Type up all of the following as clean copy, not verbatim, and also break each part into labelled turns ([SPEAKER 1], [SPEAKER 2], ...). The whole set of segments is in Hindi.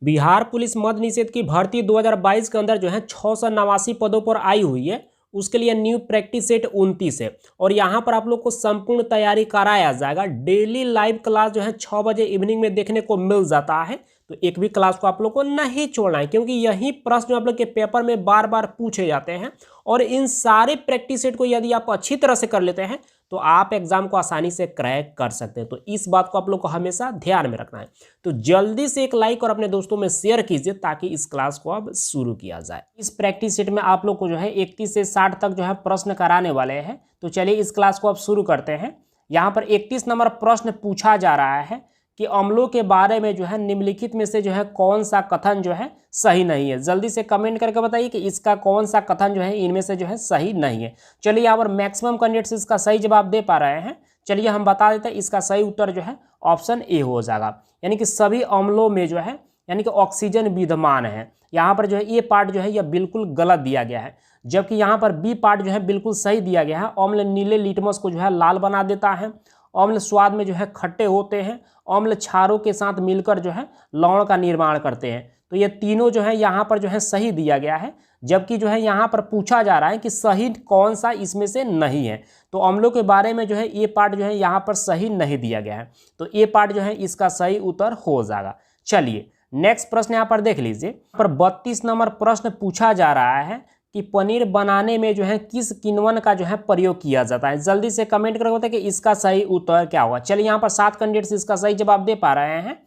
[SPEAKER 1] बिहार पुलिस मद्य निषेध की भर्ती 2022 के अंदर जो है 689 पदों पर आई हुई है। उसके लिए न्यू प्रैक्टिस सेट 29 है और यहाँ पर आप लोग को संपूर्ण तैयारी कराया जाएगा। डेली लाइव क्लास जो है 6 बजे इवनिंग में देखने को मिल जाता है, तो एक भी क्लास को आप लोग को नहीं छोड़ना है, क्योंकि यही प्रश्न आप लोग के पेपर में बार बार पूछे जाते हैं। और इन सारे प्रैक्टिस सेट को यदि आप अच्छी तरह से कर लेते हैं तो आप एग्जाम को आसानी से क्रैक कर सकते हैं। तो इस बात को आप लोग को हमेशा ध्यान में रखना है। तो जल्दी से एक लाइक और अपने दोस्तों में शेयर कीजिए ताकि इस क्लास को अब शुरू किया जाए। इस प्रैक्टिस सेट में आप लोग को जो है 31 से 60 तक जो है प्रश्न कराने वाले हैं। तो चलिए इस क्लास को अब शुरू करते हैं। यहाँ पर 31 नंबर प्रश्न पूछा जा रहा है कि अम्लों के बारे में जो है निम्नलिखित में से जो है कौन सा कथन जो है सही नहीं है। जल्दी से कमेंट करके बताइए कि इसका कौन सा कथन जो है इनमें से जो है सही नहीं है। चलिए यहाँ पर मैक्सिमम कैंडिडेट्स इसका सही जवाब दे पा रहे हैं। चलिए हम बता देते हैं, इसका सही उत्तर जो है ऑप्शन ए हो जाएगा, यानी कि सभी अम्लों में जो है यानी कि ऑक्सीजन विद्यमान है। यहाँ पर जो है ये पार्ट जो है यह बिल्कुल गलत दिया गया है, जबकि यहाँ पर बी पार्ट जो है बिल्कुल सही दिया गया है। अम्ल नीले लिटमस को जो है लाल बना देता है, अम्ल स्वाद में जो है खट्टे होते हैं, अम्ल क्षारों के साथ मिलकर जो है लवण का निर्माण करते हैं। तो ये तीनों जो है यहाँ पर जो है सही दिया गया है, जबकि जो है यहाँ पर पूछा जा रहा है कि सही कौन सा इसमें से नहीं है। तो अम्लों के बारे में जो है ये पार्ट जो है यहाँ पर सही नहीं दिया गया है, तो ये पार्ट जो है इसका सही उत्तर हो जाएगा। चलिए नेक्स्ट प्रश्न यहाँ पर देख लीजिए। पर 32 नंबर प्रश्न पूछा जा रहा है कि पनीर बनाने में जो है किस किण्वन का जो है प्रयोग किया जाता है। जल्दी से कमेंट करके बताइए कि इसका सही उत्तर क्या होगा। चलिए यहाँ पर 7 कैंडिडेट्स इसका सही जवाब दे पा रहे हैं।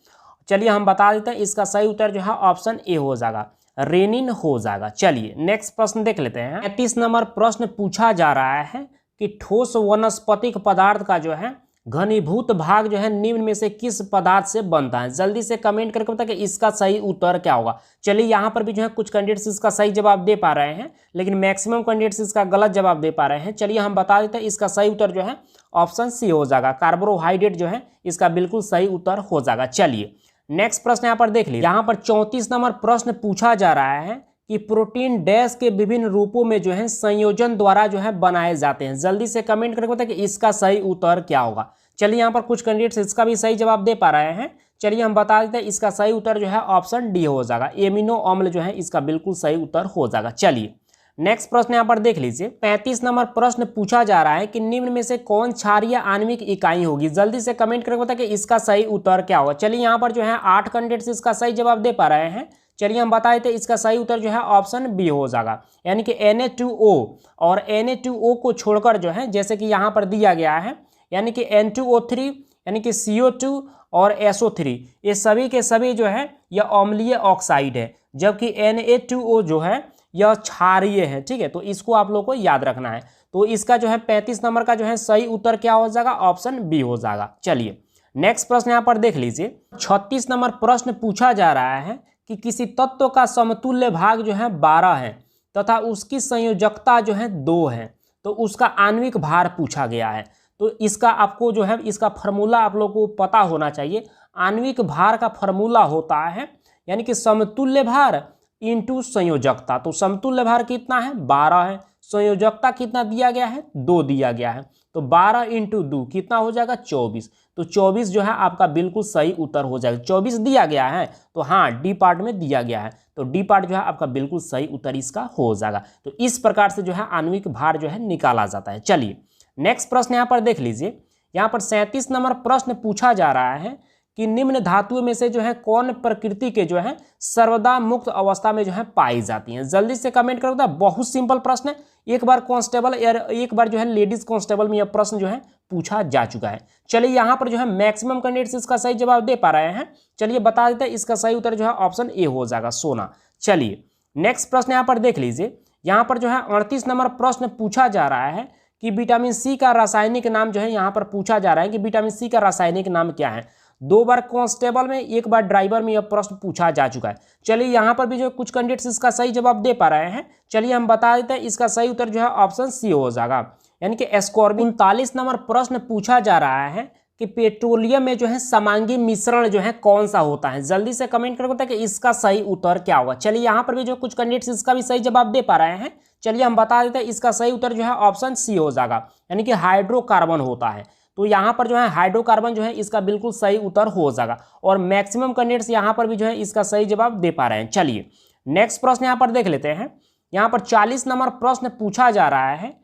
[SPEAKER 1] चलिए हम बता देते हैं, इसका सही उत्तर जो है ऑप्शन ए हो जाएगा, रेनिन हो जाएगा। चलिए नेक्स्ट प्रश्न देख लेते हैं। 35 नंबर प्रश्न पूछा जा रहा है कि ठोस वनस्पतिक पदार्थ का जो है घनीभूत भाग जो है निम्न में से किस पदार्थ से बनता है। जल्दी से कमेंट करके बताइए कि इसका सही उत्तर क्या होगा। चलिए यहाँ पर भी जो है कुछ कैंडिडेट्स इसका सही जवाब दे पा रहे हैं, लेकिन मैक्सिमम कैंडिडेट्स इसका गलत जवाब दे पा रहे हैं। चलिए हम बता देते हैं, इसका सही उत्तर जो है ऑप्शन सी हो जाएगा, कार्बोहाइड्रेट जो है इसका बिल्कुल सही उत्तर हो जाएगा। चलिए नेक्स्ट प्रश्न यहाँ पर देख लीजिए। यहाँ पर 34 नंबर प्रश्न पूछा जा रहा है कि प्रोटीन डैश के विभिन्न रूपों में जो है संयोजन द्वारा जो है बनाए जाते हैं। जल्दी से कमेंट करके बताइए कि इसका सही उत्तर क्या होगा। चलिए यहाँ पर कुछ कैंडिडेट्स इसका भी सही जवाब दे पा रहे हैं। चलिए हम बता देते हैं, इसका सही उत्तर जो है ऑप्शन डी हो जाएगा, एमिनो अम्ल जो है इसका बिल्कुल सही उत्तर हो जाएगा। चलिए नेक्स्ट प्रश्न यहाँ पर देख लीजिए। 35 नंबर प्रश्न पूछा जा रहा है कि निम्न में से कौन क्षारीय आणविक इकाई होगी। जल्दी से कमेंट करके बताइए कि इसका सही उत्तर क्या होगा। चलिए यहाँ पर जो है 8 कैंडिडेट्स इसका सही जवाब दे पा रहे हैं। चलिए हम बता देते हैं, इसका सही उत्तर जो है ऑप्शन बी हो जाएगा, यानी कि Na2O और Na2O को छोड़कर जो है जैसे कि यहाँ पर दिया गया है, यानी कि N2O3 यानी कि CO2 और SO3, ये सभी के सभी जो है यह अम्लीय ऑक्साइड है, जबकि Na2O जो है यह क्षारीय है। ठीक है, तो इसको आप लोग को याद रखना है। तो इसका जो है 35 नंबर का जो है सही उत्तर क्या हो जाएगा, ऑप्शन बी हो जाएगा। चलिए नेक्स्ट प्रश्न यहाँ पर देख लीजिए। 36 नंबर प्रश्न पूछा जा रहा है कि किसी तत्व का समतुल्य भाग जो है 12 है तथा उसकी संयोजकता जो है 2 है, तो उसका आणविक भार पूछा गया है। तो इसका आपको जो है इसका फार्मूला आप लोग को पता होना चाहिए। आणविक भार का फार्मूला होता है यानी कि समतुल्य भार इंटू संयोजकता। तो समतुल्य भार कितना है, 12 है, संयोजकता कितना दिया गया है, 2 दिया गया है, तो 12 इंटू 2 कितना हो जाएगा, 24। तो 24 जो है आपका बिल्कुल सही उत्तर हो जाएगा। 24 दिया गया है, तो हाँ डी पार्ट में दिया गया है, तो डी पार्ट जो है आपका बिल्कुल सही उत्तर इसका हो जाएगा। तो इस प्रकार से जो है आणविक भार जो है निकाला जाता है। चलिए नेक्स्ट प्रश्न यहाँ पर देख लीजिए। यहाँ पर 37 नंबर प्रश्न पूछा जा रहा है कि निम्न धातुओं में से जो है कौन प्रकृति के जो है सर्वदा मुक्त अवस्था में जो है पाई जाती हैं। जल्दी से कमेंट करो। बहुत सिंपल प्रश्न है, एक बार कांस्टेबल एक बार जो है लेडीज कांस्टेबल में यह प्रश्न जो है पूछा जा चुका है। चलिए यहाँ पर जो है मैक्सिमम कैंडिडेट्स इसका सही जवाब दे पा रहे हैं। चलिए बता देते हैं, इसका सही उत्तर जो है ऑप्शन ए हो जाएगा, सोना। चलिए नेक्स्ट प्रश्न यहाँ पर देख लीजिए। यहाँ पर जो है 38 नंबर प्रश्न पूछा जा रहा है कि विटामिन सी का रासायनिक नाम जो है यहाँ पर पूछा जा रहा है कि विटामिन सी का रासायनिक नाम क्या है। 2 बार कांस्टेबल में, 1 बार ड्राइवर में यह प्रश्न पूछा जा चुका है। चलिए यहाँ पर भी जो कुछ कैंडिडेट्स इसका सही जवाब दे पा रहे हैं। चलिए हम बता देते हैं, इसका सही उत्तर जो है ऑप्शन सी हो जाएगा, यानी कि एस्कॉर्बिन। 39 नंबर प्रश्न पूछा जा रहा है कि पेट्रोलियम में जो है समांगी मिश्रण जो है कौन सा होता है। जल्दी से कमेंट करके बताइए कि इसका सही उत्तर क्या होगा। चलिए यहाँ पर भी जो कुछ कैंडिडेट्स इसका भी सही जवाब दे पा रहे हैं। चलिए हम बता देते हैं, इसका सही उत्तर जो है ऑप्शन सी हो जाएगा, यानी कि हाइड्रोकार्बन होता है। तो यहाँ पर जो है हाइड्रोकार्बन जो है इसका बिल्कुल सही उत्तर हो जाएगा और मैक्सिमम कैंडिडेट्स यहाँ पर भी जो है इसका सही जवाब दे पा रहे हैं। चलिए नेक्स्ट प्रश्न यहाँ पर देख लेते हैं। यहाँ पर 40 नंबर प्रश्न पूछा जा रहा है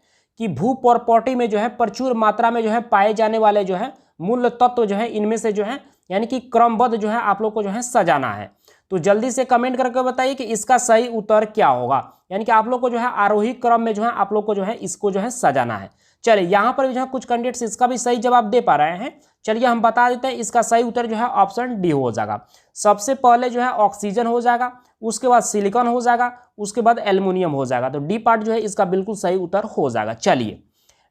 [SPEAKER 1] कि भू प्रॉपर्टी में जो है प्रचुर मात्रा में जो है पाए जाने वाले जो है मूल तत्व जो है इनमें से जो है यानी कि क्रमबद्ध जो है आप लोग को जो है सजाना है। तो जल्दी से कमेंट करके बताइए कि इसका सही उत्तर क्या होगा। यानी कि आप लोग को जो है आरोही क्रम में जो है आप लोग को जो है इसको जो है सजाना है। चलिए यहाँ पर भी जो है कुछ कैंडिडेट्स इसका भी सही जवाब दे पा रहे हैं। चलिए हम बता देते हैं इसका सही उत्तर जो है ऑप्शन डी हो जाएगा। सबसे पहले जो है ऑक्सीजन हो जाएगा, उसके बाद सिलिकॉन हो जाएगा, उसके बाद एल्युमिनियम हो जाएगा। तो डी पार्ट जो है इसका बिल्कुल सही उत्तर हो जाएगा। चलिए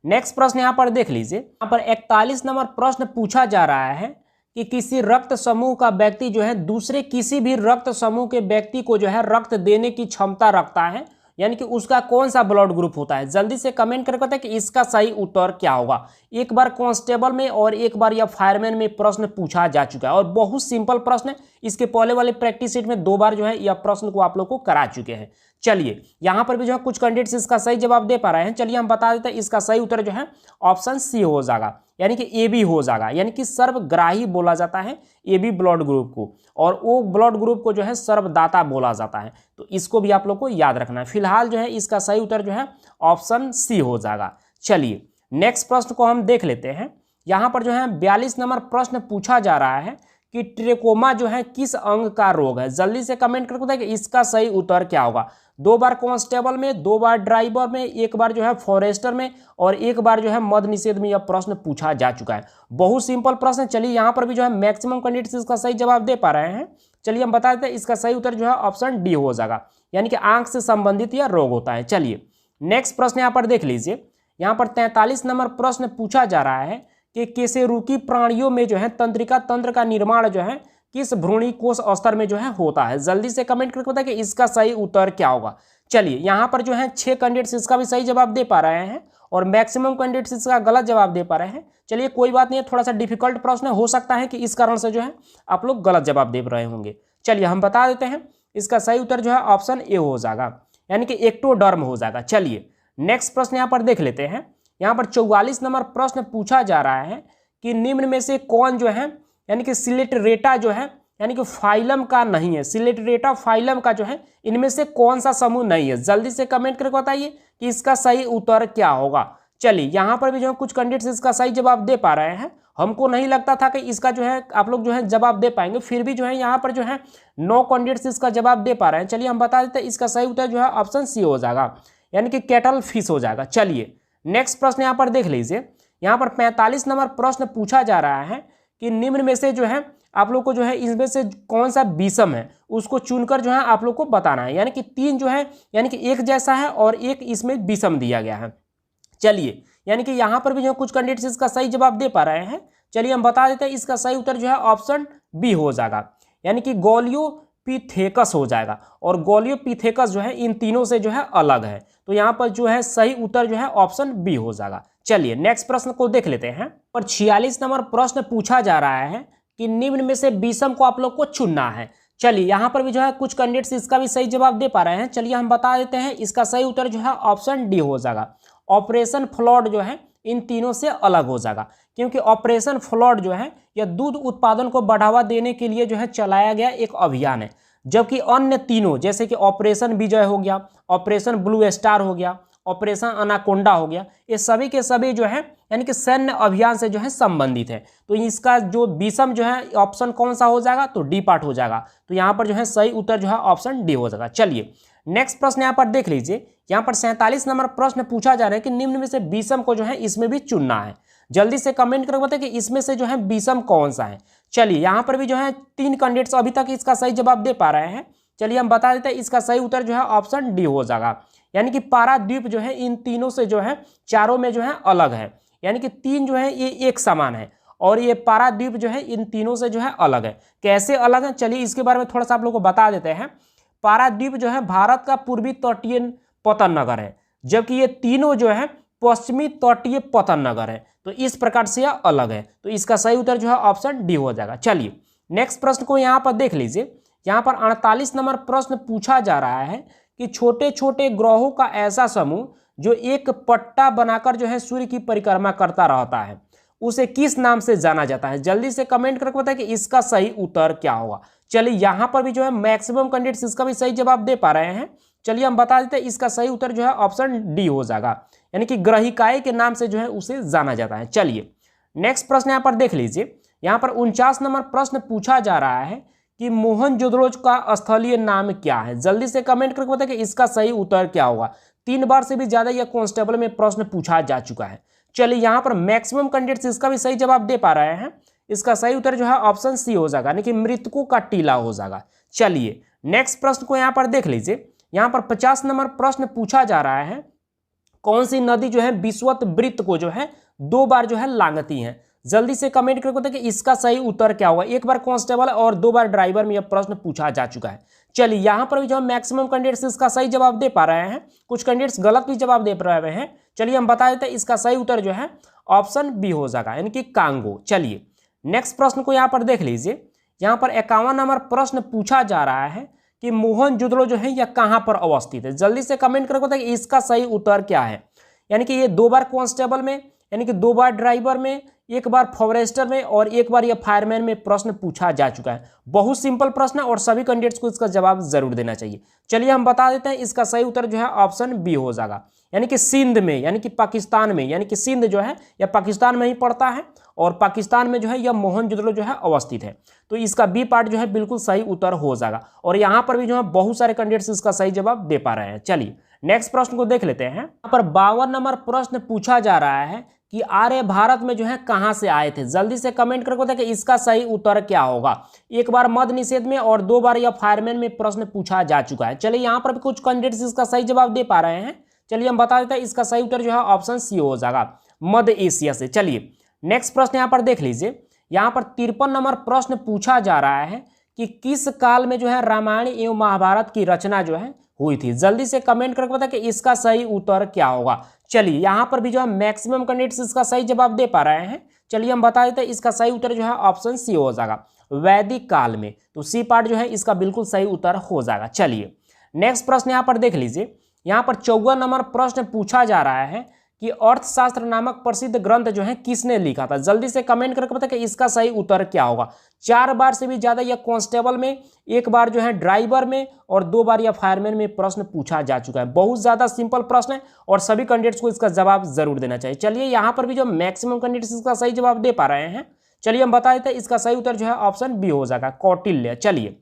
[SPEAKER 1] नेक्स्ट प्रश्न यहाँ पर देख लीजिए। यहाँ पर 41 नंबर प्रश्न पूछा जा रहा है कि किसी रक्त समूह का व्यक्ति जो है दूसरे किसी भी रक्त समूह के व्यक्ति को जो है रक्त देने की क्षमता रखता है, यानी कि उसका कौन सा ब्लड ग्रुप होता है। जल्दी से कमेंट करके बताएं कि इसका सही उत्तर क्या होगा। एक बार कांस्टेबल में और एक बार या फायरमैन में प्रश्न पूछा जा चुका है और बहुत सिंपल प्रश्न है। इसके पहले वाले प्रैक्टिस सेट में 2 बार जो है यह प्रश्न को आप लोग को करा चुके हैं। चलिए यहाँ पर भी जो है कुछ कैंडिडेट्स इसका सही जवाब दे पा रहे हैं। चलिए हम बता देते हैं इसका सही उत्तर जो है ऑप्शन सी हो जाएगा, यानी कि ए बी हो जाएगा। यानी कि सर्वग्राही बोला जाता है ए बी ब्लड ग्रुप को और ओ ब्लड ग्रुप को जो है सर्वदाता बोला जाता है। तो इसको भी आप लोग को याद रखना है। फिलहाल जो है इसका सही उत्तर जो है ऑप्शन सी हो जाएगा। चलिए नेक्स्ट प्रश्न को हम देख लेते हैं। यहाँ पर जो है 42 नंबर प्रश्न पूछा जा रहा है कि ट्रेकोमा जो है किस अंग का रोग है। जल्दी से कमेंट करके बताइए कि इसका सही उत्तर क्या होगा। 2 बार कांस्टेबल में, 2 बार ड्राइवर में, 1 बार जो है फॉरेस्टर में और 1 बार जो है मद निषेध में यह प्रश्न पूछा जा चुका है। बहुत सिंपल प्रश्न है। चलिए यहाँ पर भी जो है मैक्सिमम कैंडिडेट्स इसका सही जवाब दे पा रहे हैं। चलिए हम बता देते हैं इसका सही उत्तर जो है ऑप्शन डी हो जाएगा, यानी कि आंख से संबंधित यह रोग होता है। चलिए नेक्स्ट प्रश्न यहाँ पर देख लीजिए। यहाँ पर 43 नंबर प्रश्न पूछा जा रहा है कि कशेरुकी प्राणियों में जो है तंत्रिका तंत्र का निर्माण जो है किस भ्रूणी कोष स्तर में जो है होता है। जल्दी से कमेंट करके बताइए कि इसका सही उत्तर क्या होगा। चलिए यहाँ पर जो है 6 कैंडिडेट्स इसका भी सही जवाब दे पा रहे हैं और मैक्सिमम कैंडिडेट्स इसका गलत जवाब दे पा रहे हैं। चलिए कोई बात नहीं है, थोड़ा सा डिफिकल्ट प्रश्न हो सकता है कि इस कारण से जो है आप लोग गलत जवाब दे रहे होंगे। चलिए हम बता देते हैं इसका सही उत्तर जो है ऑप्शन ए हो जाएगा, यानी कि एक्टोडर्म हो जाएगा। चलिए नेक्स्ट प्रश्न यहाँ पर देख लेते हैं। यहाँ पर 44 नंबर प्रश्न पूछा जा रहा है कि निम्न में से कौन जो है यानी कि सिलेटरेटा जो है यानी कि फाइलम का नहीं है। सिलेटरेटा फाइलम का जो है इनमें से कौन सा समूह नहीं है। जल्दी से कमेंट करके बताइए कि इसका सही उत्तर क्या होगा। चलिए यहाँ पर भी जो है कुछ कैंडिडेट्स इसका सही जवाब दे पा रहे हैं। हमको नहीं लगता था कि इसका जो है आप लोग जो है जवाब दे पाएंगे, फिर भी जो है यहाँ पर जो है 9 कैंडिडेट्स इसका जवाब दे पा रहे हैं। चलिए हम बता देते हैं इसका सही उत्तर जो है ऑप्शन सी हो जाएगा, यानी कि कैटल फिश हो जाएगा। चलिए नेक्स्ट प्रश्न यहाँ पर देख लीजिए। यहाँ पर 45 नंबर प्रश्न पूछा जा रहा है कि निम्न में से जो है आप लोग को जो है इसमें से कौन सा विषम है उसको चुनकर जो है आप लोग को बताना है। यानी कि 3 जो है यानी कि एक जैसा है और एक इसमें विषम दिया गया है। चलिए यानी कि यहाँ पर भी जो कुछ कैंडिडेट्स इसका सही जवाब दे पा रहे हैं। चलिए हम बता देते हैं इसका सही उत्तर जो है ऑप्शन बी हो जाएगा, यानी कि गोलियोपिथेकस हो जाएगा और गोलियोपिथेकस जो है इन तीनों से जो है अलग है। तो यहाँ पर जो है सही उत्तर जो है ऑप्शन बी हो जाएगा। चलिए नेक्स्ट प्रश्न को देख लेते हैं। और 46 नंबर प्रश्न पूछा जा रहा है कि निम्न में से विषम को आप लोग को चुनना है। चलिए यहाँ पर भी जो है कुछ कैंडिडेट्स इसका भी सही जवाब दे पा रहे हैं। चलिए हम बता देते हैं इसका सही उत्तर जो है ऑप्शन डी हो जाएगा। ऑपरेशन फ्लड जो है इन तीनों से अलग हो जाएगा, क्योंकि ऑपरेशन फ्लड जो है यह दूध उत्पादन को बढ़ावा देने के लिए जो है चलाया गया एक अभियान है, जबकि अन्य तीनों जैसे कि ऑपरेशन विजय हो गया, ऑपरेशन ब्लू स्टार हो गया, ऑपरेशन अनाकोंडा हो गया, ये सभी के सभी जो है यानी कि सैन्य अभियान से जो है संबंधित है। तो इसका जो विषम जो है ऑप्शन कौन सा हो जाएगा, तो डी पार्ट हो जाएगा। तो यहाँ पर जो है सही उत्तर जो है ऑप्शन डी हो जाएगा। चलिए नेक्स्ट प्रश्न यहाँ पर देख लीजिए। यहाँ पर 47 नंबर प्रश्न पूछा जा रहा है कि निम्न में से विषम को जो है इसमें भी चुनना है। जल्दी से कमेंट करके बताइए कि इसमें से जो है विषम कौन सा है। चलिए यहाँ पर भी जो है 3 कैंडिडेट्स अभी तक इसका सही जवाब दे पा रहे हैं। चलिए हम बता देते हैं इसका सही उत्तर जो है ऑप्शन डी हो जाएगा, यानी कि पाराद्वीप जो है इन तीनों से जो है चारों में जो है अलग है, यानी कि 3 जो है ये एक समान है और ये पाराद्वीप जो है इन तीनों से जो है अलग है। कैसे अलग है, चलिए इसके बारे में थोड़ा सा आप लोग को बता देते हैं। पाराद्वीप जो है भारत का पूर्वी तटीय पतन नगर है, जबकि ये तीनों जो है पश्चिमी तटीय पतन नगर है। तो इस प्रकार से यह अलग है। तो इसका सही उत्तर जो है ऑप्शन डी हो जाएगा। चलिए नेक्स्ट प्रश्न को यहाँ पर देख लीजिए। यहाँ पर 48 नंबर प्रश्न पूछा जा रहा है कि छोटे छोटे ग्रहों का ऐसा समूह जो एक पट्टा बनाकर जो है सूर्य की परिक्रमा करता रहता है, उसे किस नाम से जाना जाता है? जल्दी से कमेंट करके बताएं कि इसका सही उत्तर क्या होगा। चलिए यहाँ पर भी जो है मैक्सिमम कैंडिडेट्स इसका भी सही जवाब दे पा रहे हैं। चलिए हम बता देते हैं, इसका सही उत्तर जो है ऑप्शन डी हो जाएगा, यानी कि ग्रहिकाएं के नाम से जो है उसे जाना जाता है। चलिए नेक्स्ट प्रश्न यहाँ पर देख लीजिए। यहाँ पर 49 नंबर प्रश्न पूछा जा रहा है कि मोहनजोदड़ो का स्थलीय नाम क्या है? जल्दी से कमेंट करके बताएं कि इसका सही उत्तर क्या होगा। 3 बार से भी ज्यादा यह कांस्टेबल में प्रश्न पूछा जा चुका है। चलिए यहाँ पर मैक्सिमम कैंडिडेट्स इसका भी सही जवाब दे पा रहे हैं। इसका सही उत्तर जो है ऑप्शन सी हो जाएगा, यानी कि मृतकों का टीला हो जाएगा। चलिए नेक्स्ट प्रश्न को यहाँ पर देख लीजिए। यहाँ पर 50 नंबर प्रश्न पूछा जा रहा है, कौन सी नदी जो है विषुवत वृत्त को जो है 2 बार जो है लांघती है? जल्दी से कमेंट करके बताइए कि इसका सही उत्तर क्या होगा। 1 बार कांस्टेबल और 2 बार ड्राइवर में यह प्रश्न पूछा जा चुका है। चलिए यहाँ पर भी जो है मैक्सिमम कैंडिडेट्स इसका सही जवाब दे पा रहे हैं, कुछ कैंडिडेट्स गलत भी जवाब दे पा रहे हैं। चलिए हम बता देते हैं, इसका सही उत्तर जो है ऑप्शन बी हो जाएगा, यानी कि कांगो। चलिए नेक्स्ट प्रश्न को यहाँ पर देख लीजिए। यहाँ पर 51 नंबर प्रश्न पूछा जा रहा है कि मोहनजोदड़ो जो है यह कहाँ पर अवस्थित है? जल्दी से कमेंट करके बताइए कि इसका सही उत्तर क्या है। यानी कि ये 2 बार कांस्टेबल में, यानी कि 2 बार ड्राइवर में, 1 बार फॉरेस्टर में और 1 बार यह फायरमैन में प्रश्न पूछा जा चुका है। बहुत सिंपल प्रश्न है और सभी कैंडिडेट्स को इसका जवाब जरूर देना चाहिए। चलिए हम बता देते हैं, इसका सही उत्तर जो है ऑप्शन बी हो जाएगा, यानी कि सिंध में, यानी कि पाकिस्तान में, यानी कि सिंध जो है यह पाकिस्तान में ही पड़ता है और पाकिस्तान में जो है यह मोहनजोदड़ो जो है अवस्थित है। तो इसका बी पार्ट जो है बिल्कुल सही उत्तर हो जाएगा और यहाँ पर भी जो है बहुत सारे कैंडिडेट्स इसका सही जवाब दे पा रहे हैं। चलिए नेक्स्ट प्रश्न को देख लेते हैं। यहाँ पर 52 नंबर प्रश्न पूछा जा रहा है कि आर्य भारत में जो है कहां से आए थे? जल्दी से कमेंट करके बताएं कि इसका सही उत्तर क्या होगा। 1 बार मद्य निषेध में और 2 बार यह फायरमैन में प्रश्न पूछा जा चुका है। चलिए यहाँ पर भी कुछ कैंडिडेट्स इसका सही जवाब दे पा रहे हैं। चलिए हम बता देते हैं, इसका सही उत्तर जो है ऑप्शन सी हो जाएगा, मध्य एशिया से। चलिए नेक्स्ट प्रश्न यहाँ पर देख लीजिए। यहाँ पर 53 नंबर प्रश्न पूछा जा रहा है कि किस काल में जो है रामायण एवं महाभारत की रचना जो है हुई थी? जल्दी से कमेंट करके बताएं कि इसका सही उत्तर क्या होगा। चलिए यहाँ पर भी जो है मैक्सिमम कैंडिडेट्स इसका सही जवाब दे पा रहे हैं। चलिए हम बता देते हैं, इसका सही उत्तर जो है ऑप्शन सी हो जाएगा, वैदिक काल में। तो सी पार्ट जो है इसका बिल्कुल सही उत्तर हो जाएगा। चलिए नेक्स्ट प्रश्न यहाँ पर देख लीजिए। यहाँ पर 54 नंबर प्रश्न पूछा जा रहा है कि अर्थशास्त्र नामक प्रसिद्ध ग्रंथ जो है किसने लिखा था? जल्दी से कमेंट करके बताएं कि इसका सही उत्तर क्या होगा। 4 बार से भी ज्यादा यह कांस्टेबल में, 1 बार जो है ड्राइवर में और 2 बार यह फायरमैन में प्रश्न पूछा जा चुका है। बहुत ज्यादा सिंपल प्रश्न है और सभी कैंडिडेट्स को इसका जवाब जरूर देना चाहिए। चलिए यहाँ पर भी जो मैक्सिमम कैंडिडेट्स इसका सही जवाब दे पा रहे हैं। चलिए हम बता देते हैं, इसका सही उत्तर जो है ऑप्शन बी हो जाएगा, कौटिल्य। चलिए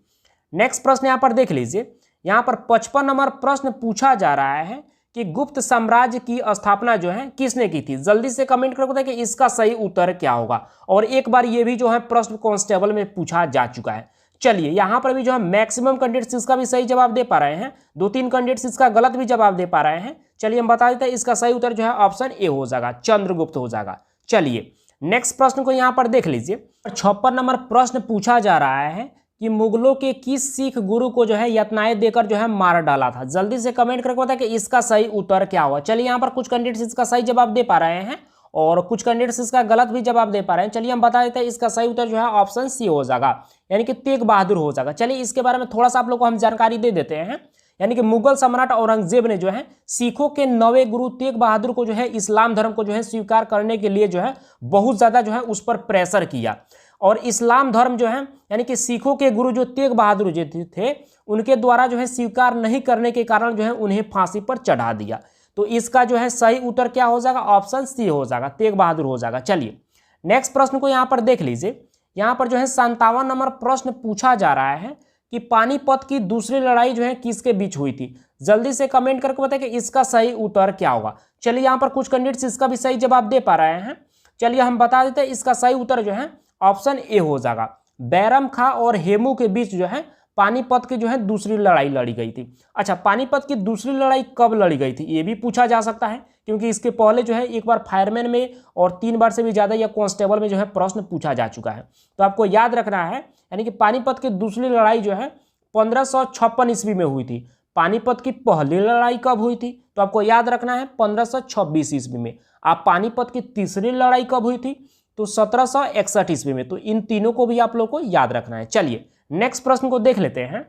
[SPEAKER 1] नेक्स्ट प्रश्न यहाँ पर देख लीजिए। यहाँ पर 55 नंबर प्रश्न पूछा जा रहा है कि गुप्त साम्राज्य की स्थापना जो है किसने की थी? जल्दी से कमेंट करके बताएं कि इसका सही उत्तर क्या होगा। और 1 बार ये भी जो है प्रश्न कांस्टेबल में पूछा जा चुका है। चलिए यहाँ पर भी जो है मैक्सिमम कैंडिडेट्स इसका भी सही जवाब दे पा रहे हैं, 2-3 कैंडिडेट्स इसका गलत भी जवाब दे पा रहे हैं। चलिए हम बता देते हैं, इसका सही उत्तर जो है ऑप्शन ए हो जाएगा, चंद्रगुप्त हो जाएगा। चलिए नेक्स्ट प्रश्न को यहाँ पर देख लीजिए। 56 नंबर प्रश्न पूछा जा रहा है कि मुगलों के किस सिख गुरु को जो है यातनाएं देकर जो है मार डाला था? जल्दी से कमेंट करके बताएं कि इसका सही उत्तर क्या हुआ। चलिए यहाँ पर कुछ कैंडिडेट्स इसका सही जवाब दे पा रहे हैं और कुछ कैंडिडेट्स इसका गलत भी जवाब दे पा रहे हैं। चलिए हम बता देते हैं, इसका सही उत्तर जो है ऑप्शन सी हो जाएगा, यानी कि तेग बहादुर हो जाएगा। चलिए इसके बारे में थोड़ा सा आप लोग को हम जानकारी दे देते हैं। यानी कि मुगल सम्राट औरंगजेब ने जो है सिखों के 9वें गुरु तेग बहादुर को जो है इस्लाम धर्म को जो है स्वीकार करने के लिए जो है बहुत ज्यादा जो है उस पर प्रेशर किया और इस्लाम धर्म जो है, यानी कि सिखों के गुरु जो तेग बहादुर जी थे, उनके द्वारा जो है स्वीकार नहीं करने के कारण जो है उन्हें फांसी पर चढ़ा दिया। तो इसका जो है सही उत्तर क्या हो जाएगा? ऑप्शन सी हो जाएगा, तेग बहादुर हो जाएगा। चलिए नेक्स्ट प्रश्न को यहाँ पर देख लीजिए। यहाँ पर जो है 57 नंबर प्रश्न पूछा जा रहा है कि पानीपत की दूसरी लड़ाई जो है किसके बीच हुई थी? जल्दी से कमेंट करके बताएं कि इसका सही उत्तर क्या होगा। चलिए यहाँ पर कुछ कैंडिडेट्स इसका भी सही जवाब दे पा रहे हैं। चलिए हम बता देते हैं, इसका सही उत्तर जो है ऑप्शन ए हो जाएगा, बैरम खां और हेमू के बीच जो है पानीपत की जो है दूसरी लड़ाई लड़ी गई थी। अच्छा, पानीपत की दूसरी लड़ाई कब लड़ी गई थी ये भी पूछा जा सकता है, क्योंकि इसके पहले जो है 1 बार फायरमैन में और 3 बार से भी ज्यादा या कांस्टेबल में जो है प्रश्न पूछा जा चुका है। तो आपको याद रखना है, यानी कि पानीपत की दूसरी लड़ाई जो है 1556 ईस्वी में हुई थी। पानीपत की पहली लड़ाई कब हुई थी? तो आपको याद रखना है 1526 ईस्वी में। आप पानीपत की तीसरी लड़ाई कब हुई थी? तो 1761 ईस्वी में। तो इन तीनों को भी आप लोग को याद रखना है। चलिए नेक्स्ट प्रश्न को देख लेते हैं।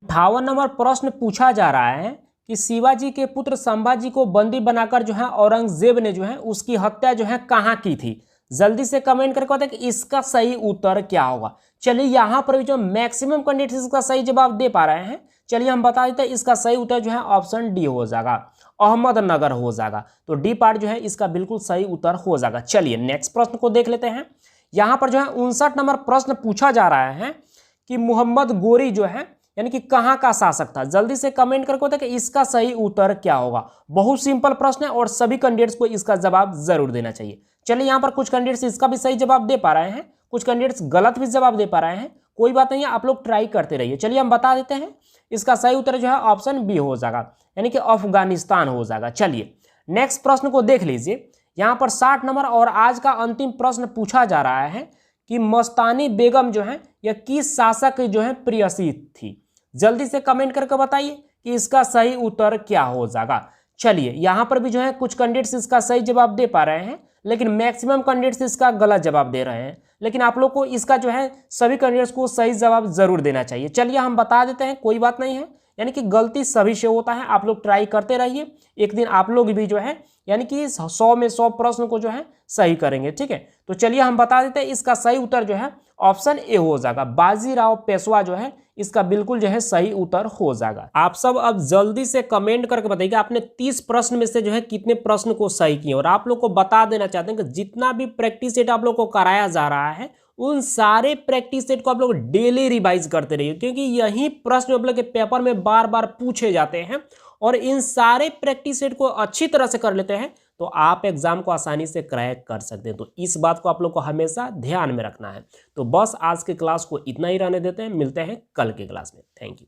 [SPEAKER 1] 58 नंबर प्रश्न पूछा जा रहा है कि शिवाजी के पुत्र संभाजी को बंदी बनाकर जो है औरंगजेब ने जो है उसकी हत्या जो है कहाँ की थी? जल्दी से कमेंट करके बताइए कि इसका सही उत्तर क्या होगा। चलिए यहाँ पर भी जो मैक्सिमम कैंडिडेट इसका सही जवाब दे पा रहे हैं, चलिए हम बता देते हैं इसका सही उत्तर जो है ऑप्शन डी हो जाएगा, अहमदनगर हो जाएगा। तो डी पार्ट जो है इसका बिल्कुल सही उत्तर हो जाएगा। चलिए नेक्स्ट प्रश्न को देख लेते हैं। यहाँ पर जो है 59 नंबर प्रश्न पूछा जा रहा है कि मोहम्मद गोरी जो है यानी कि कहाँ का शासक था। जल्दी से कमेंट करके बताइए कि इसका सही उत्तर क्या होगा। बहुत सिंपल प्रश्न है और सभी कैंडिडेट्स को इसका जवाब जरूर देना चाहिए। चलिए यहाँ पर कुछ कैंडिडेट्स इसका भी सही जवाब दे पा रहे हैं, कुछ कैंडिडेट्स गलत भी जवाब दे पा रहे हैं, कोई बात नहीं है, आप लोग ट्राई करते रहिए। चलिए हम बता देते हैं इसका सही उत्तर जो है ऑप्शन बी हो जाएगा, यानी कि अफगानिस्तान हो जाएगा। चलिए नेक्स्ट प्रश्न को देख लीजिए। यहाँ पर 60 नंबर और आज का अंतिम प्रश्न पूछा जा रहा है कि मस्तानी बेगम जो है यह किस शासक जो है प्रियसी थी। जल्दी से कमेंट करके बताइए कि इसका सही उत्तर क्या हो जाएगा। चलिए यहाँ पर भी जो है कुछ कैंडिडेट्स इसका सही जवाब दे पा रहे हैं, लेकिन मैक्सिमम कैंडिडेट्स इसका गलत जवाब दे रहे हैं। लेकिन आप लोग को इसका जो है सभी कैंडिडेट्स को सही जवाब जरूर देना चाहिए। चलिए हम बता देते हैं, कोई बात नहीं है, यानी कि गलती सभी से होता है, आप लोग ट्राई करते रहिए। एक दिन आप लोग भी जो है यानी कि 100 में 100 प्रश्न को जो है सही करेंगे, ठीक है। तो चलिए हम बता देते हैं इसका सही उत्तर जो है ऑप्शन ए हो जाएगा, बाजीराव पेशवा जो है इसका बिल्कुल जो है सही उत्तर हो जाएगा। आप सब अब जल्दी से कमेंट करके बताइए आपने 30 प्रश्न में से जो है कितने प्रश्न को सही किए। और आप लोग को बता देना चाहते हैं कि जितना भी प्रैक्टिस सेट आप लोग को कराया जा रहा है उन सारे प्रैक्टिस सेट को आप लोग डेली रिवाइज करते रहिए, क्योंकि यही प्रश्न आप लोग के पेपर में बार बार पूछे जाते हैं। और इन सारे प्रैक्टिस सेट को अच्छी तरह से कर लेते हैं तो आप एग्जाम को आसानी से क्रैक कर सकते हैं। तो इस बात को आप लोग को हमेशा ध्यान में रखना है। तो बस आज के क्लास को इतना ही रहने देते हैं, मिलते हैं कल के क्लास में। Thank you.